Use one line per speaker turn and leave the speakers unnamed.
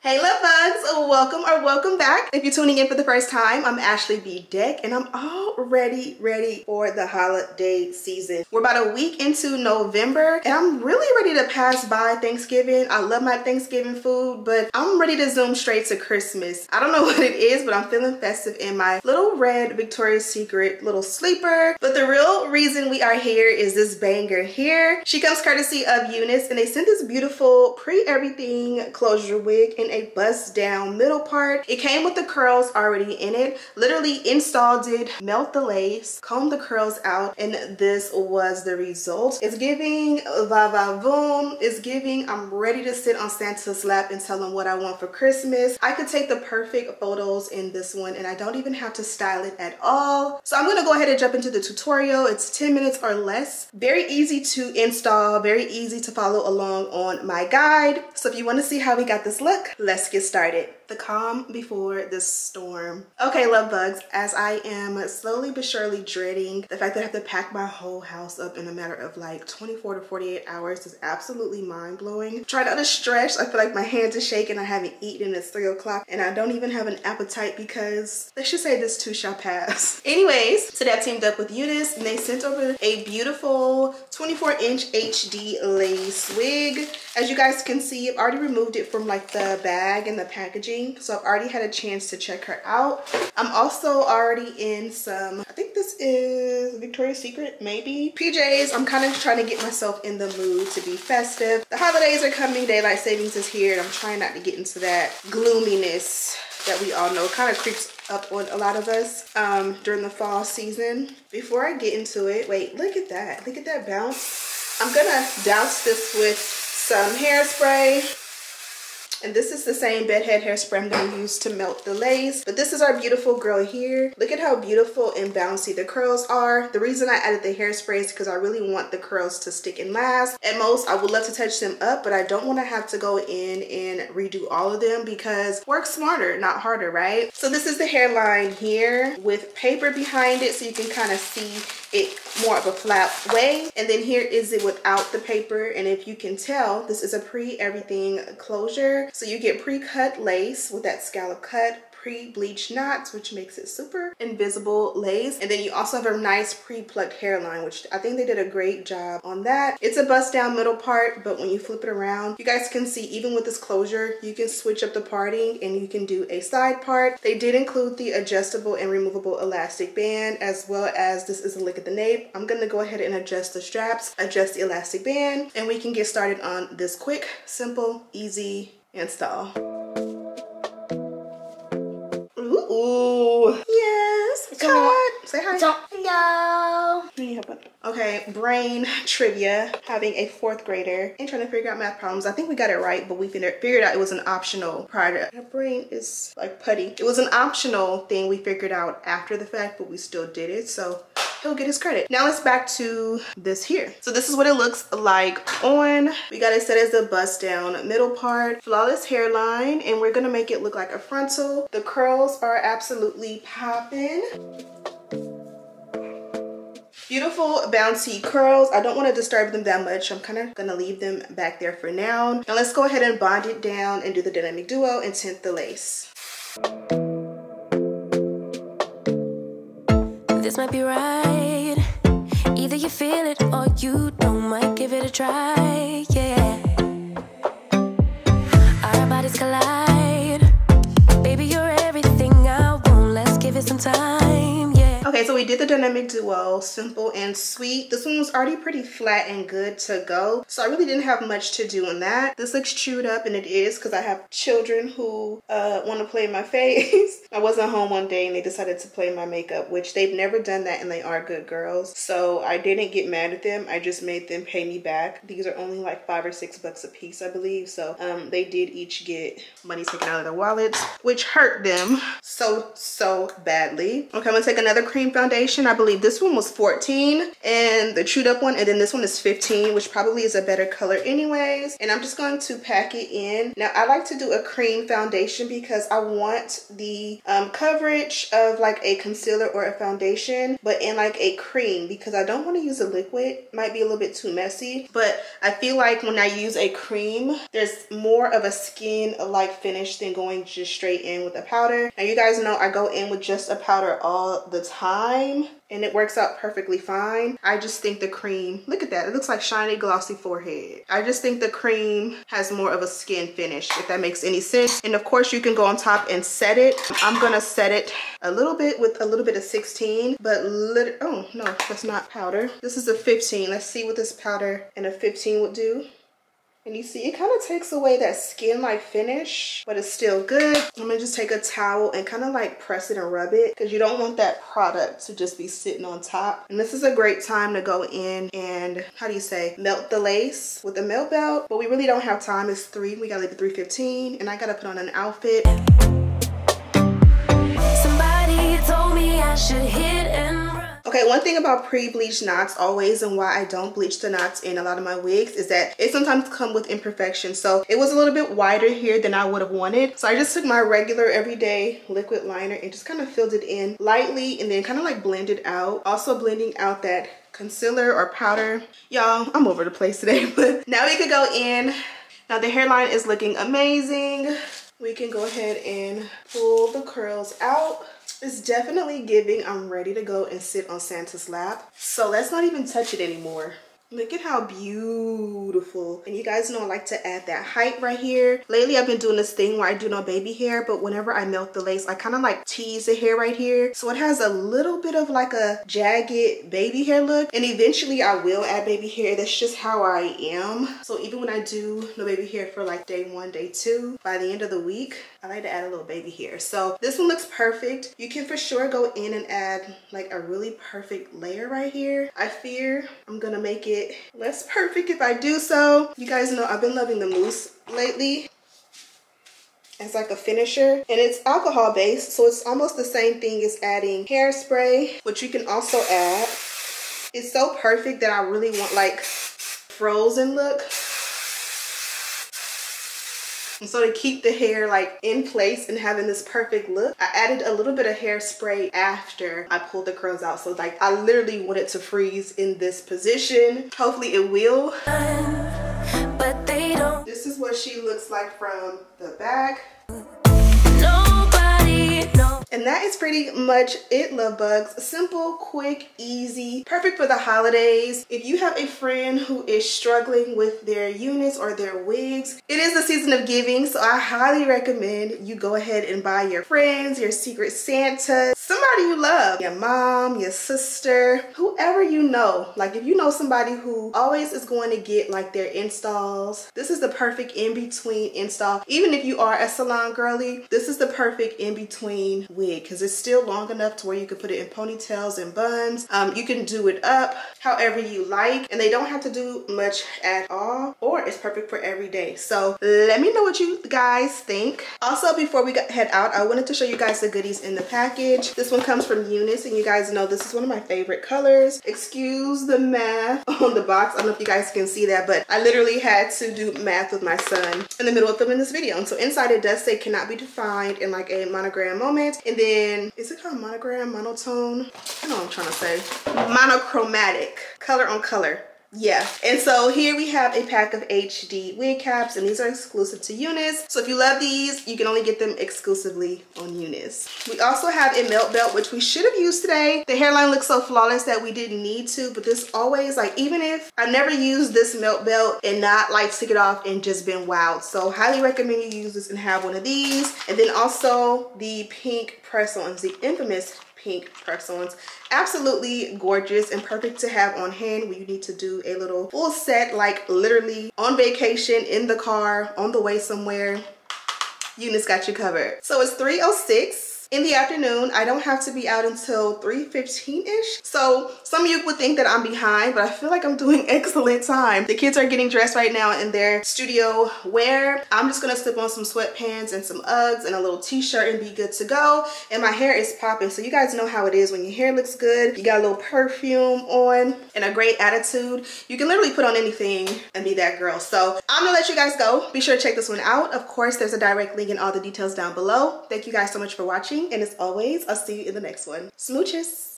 Hey love bugs, welcome back. If you're tuning in for the first time, I'm Ashley Bedeck and I'm already ready for the holiday season. We're about a week into November and I'm really ready to pass by Thanksgiving. I love my Thanksgiving food, but I'm ready to zoom straight to Christmas. I don't know what it is, but I'm feeling festive in my little red Victoria's Secret little sleeper. But the real reason we are here is this banger here. She comes courtesy of Unice and they sent this beautiful pre-everything closure wig in a bust down middle part. It came with the curls already in it. Literally installed it, melt the lace, comb the curls out, and this was the result. It's giving va va voom. It's giving I'm ready to sit on Santa's lap and tell him what I want for Christmas. I could take the perfect photos in this one and I don't even have to style it at all. So I'm gonna go ahead and jump into the tutorial. It's 10 minutes or less. Very easy to install, very easy to follow along on my guide. So if you want to see how we got this look, let's get started. The calm before the storm. Okay, love bugs, as I am slowly but surely dreading the fact that I have to pack my whole house up in a matter of like 24 to 48 hours is absolutely mind-blowing. Try not to stress. I feel like my hands are shaking. I haven't eaten. It's 3 o'clock and I don't even have an appetite because let's just say this too shall pass. Anyways, today I teamed up with Unice and they sent over a beautiful 24-inch HD lace wig. As you guys can see, I've already removed it from like the bag and the packaging. So I've already had a chance to check her out. I'm also already in some, I think this is Victoria's Secret, maybe, PJs. I'm kind of trying to get myself in the mood to be festive. The holidays are coming, daylight savings is here, and I'm trying not to get into that gloominess that we all know kind of creeps up on a lot of us during the fall season. Before I get into it, wait, look at that bounce. I'm gonna douse this with some hairspray. And this is the same bedhead hairspray I'm going to use to melt the lace. But this is our beautiful girl here. Look at how beautiful and bouncy the curls are. The reason I added the hairspray is because I really want the curls to stick and last. At most, I would love to touch them up, but I don't want to have to go in and redo all of them because work smarter, not harder, right? So this is the hairline here with paper behind it so you can kind of see it more of a flat way. And then here is it without the paper. And if you can tell, this is a pre-everything closure. So you get pre-cut lace with that scallop cut, pre-bleached knots, which makes it super invisible lace. And then you also have a nice pre-plucked hairline, which I think they did a great job on that. It's a bust down middle part, but when you flip it around, you guys can see even with this closure, you can switch up the parting and you can do a side part. They did include the adjustable and removable elastic band, as well as this is a lick at the nape. I'm gonna go ahead and adjust the straps, adjust the elastic band, and we can get started on this quick, simple, easy install. Ooh, yes, cut. Say hi.
Hello.
Okay, brain trivia. Having a 4th grader and trying to figure out math problems. I think we got it right, but we figured out it was an optional prior to. My brain is like putty. It was an optional thing we figured out after the fact, but we still did it. So he'll get his credit. Now let's back to this here. So this is what it looks like on. We got it set as a bust down middle part, flawless hairline, and we're gonna make it look like a frontal. The curls are absolutely popping. Beautiful bouncy curls. I don't want to disturb them that much. I'm kind of gonna leave them back there for now. Now let's go ahead and bond it down and do the dynamic duo and tint the lace.
This might be right. Either you feel it or you don't. Might give it a try, yeah. Our bodies collide. Baby, you're everything I want. Let's give it some time, yeah.
Okay, so we did the dynamic duo, simple and sweet. This one was already pretty flat and good to go, so I really didn't have much to do on that. This looks chewed up, and it is because I have children who want to play my face. I wasn't home one day and they decided to play my makeup, which they've never done that and they are good girls. So I didn't get mad at them. I just made them pay me back. These are only like $5 or $6 a piece, I believe. So they did each get money taken out of their wallets, which hurt them so badly. Okay, I'm gonna take another cream foundation. I believe this one was 14 and the chewed up one, and then this one is 15, which probably is a better color anyways. And I'm just going to pack it in. Now I like to do a cream foundation because I want the coverage of like a concealer or a foundation, but in like a cream, because I don't want to use a liquid. Might be a little bit too messy, but I feel like when I use a cream, there's more of a skin like finish than going just straight in with a powder. Now you guys know I go in with just a powder all the time and it works out perfectly fine. I just think the cream, look at that, it looks like shiny glossy forehead. I just think the cream has more of a skin finish, if that makes any sense. And of course you can go on top and set it. I'm gonna set it a little bit with a little bit of 16, but oh no, that's not powder. This is a 15. Let's see what this powder and a 15 would do. And you see, it kind of takes away that skin-like finish, but it's still good. I'm gonna just take a towel and kind of like press it and rub it, because you don't want that product to just be sitting on top. And this is a great time to go in and, how do you say, melt the lace with a melt belt. But we really don't have time. It's 3, we gotta leave at 3:15, and I gotta put on an outfit.
Somebody told me I should hit and run.
Okay, one thing about pre-bleached knots always, and why I don't bleach the knots in a lot of my wigs, is that it sometimes come with imperfections. So it was a little bit wider here than I would have wanted. So I just took my regular everyday liquid liner and just kind of filled it in lightly and then kind of like blended out. Also blending out that concealer or powder. Y'all, I'm over the place today, but now we could go in. Now the hairline is looking amazing. We can go ahead and pull the curls out. It's definitely giving I'm ready to go and sit on Santa's lap. So let's not even touch it anymore. Look at how beautiful. And you guys know I like to add that height right here. Lately I've been doing this thing where I do no baby hair, but whenever I melt the lace, I kind of like tease the hair right here. So it has a little bit of like a jagged baby hair look. And eventually I will add baby hair. That's just how I am. So even when I do no baby hair for like day 1, day 2, by the end of the week, I like to add a little baby hair. So this one looks perfect. You can for sure go in and add like a really perfect layer right here. I fear I'm gonna make it less perfect if I do so. You guys know I've been loving the mousse lately as like a finisher, and it's alcohol based, so it's almost the same thing as adding hairspray, which you can also add. It's so perfect that I really want like frozen look. And so to keep the hair like in place and having this perfect look, I added a little bit of hairspray after I pulled the curls out. So like I literally want it to freeze in this position. Hopefully it will.
But they don't.
This is what she looks like from the back.
Nobody knows.
And that is pretty much it, love bugs. Simple, quick, easy, perfect for the holidays. If you have a friend who is struggling with their units or their wigs, it is the season of giving, so I highly recommend you go ahead and buy your friends, your secret Santa, somebody you love, your mom, your sister, whoever you know. Like if you know somebody who always is going to get like their installs, this is the perfect in-between install. Even if you are a salon girly, this is the perfect in-between wig, because it's still long enough to where you can put it in ponytails and buns. You can do it up however you like, and they don't have to do much at all, or it's perfect for every day. So let me know what you guys think. Also, before we head out, I wanted to show you guys the goodies in the package. This one comes from Unice, and you guys know this is one of my favorite colors. Excuse the math on the box. I don't know if you guys can see that, but I literally had to do math with my son in the middle of filming this video. And so inside it does say cannot be defined in like a monogram moment. And then, is it called monogram, monotone? I know what I'm trying to say. Monochromatic, color on color. Yeah, and so here we have a pack of HD wig caps, and these are exclusive to Unice. So if you love these, you can only get them exclusively on Unice. We also have a melt belt, which we should have used today. The hairline looks so flawless that we didn't need to, but this always, like, even if I've never used this melt belt and not like took it off and just been wowed. So highly recommend you use this and have one of these. And then also the pink press-ons, the infamous pink press-ons. Absolutely gorgeous and perfect to have on hand when you need to do a little full set, like literally on vacation, in the car, on the way somewhere. Unice got you covered. So it's $306. in the afternoon. I don't have to be out until 3:15-ish. So some of you would think that I'm behind, but I feel like I'm doing excellent time. The kids are getting dressed right now in their studio wear. I'm just gonna slip on some sweatpants and some Uggs and a little t-shirt and be good to go. And my hair is popping, so you guys know how it is when your hair looks good, you got a little perfume on and a great attitude. You can literally put on anything and be that girl. So I'm gonna let you guys go. Be sure to check this one out. Of course, there's a direct link and all the details down below. Thank you guys so much for watching, and as always, I'll see you in the next one. Smooches.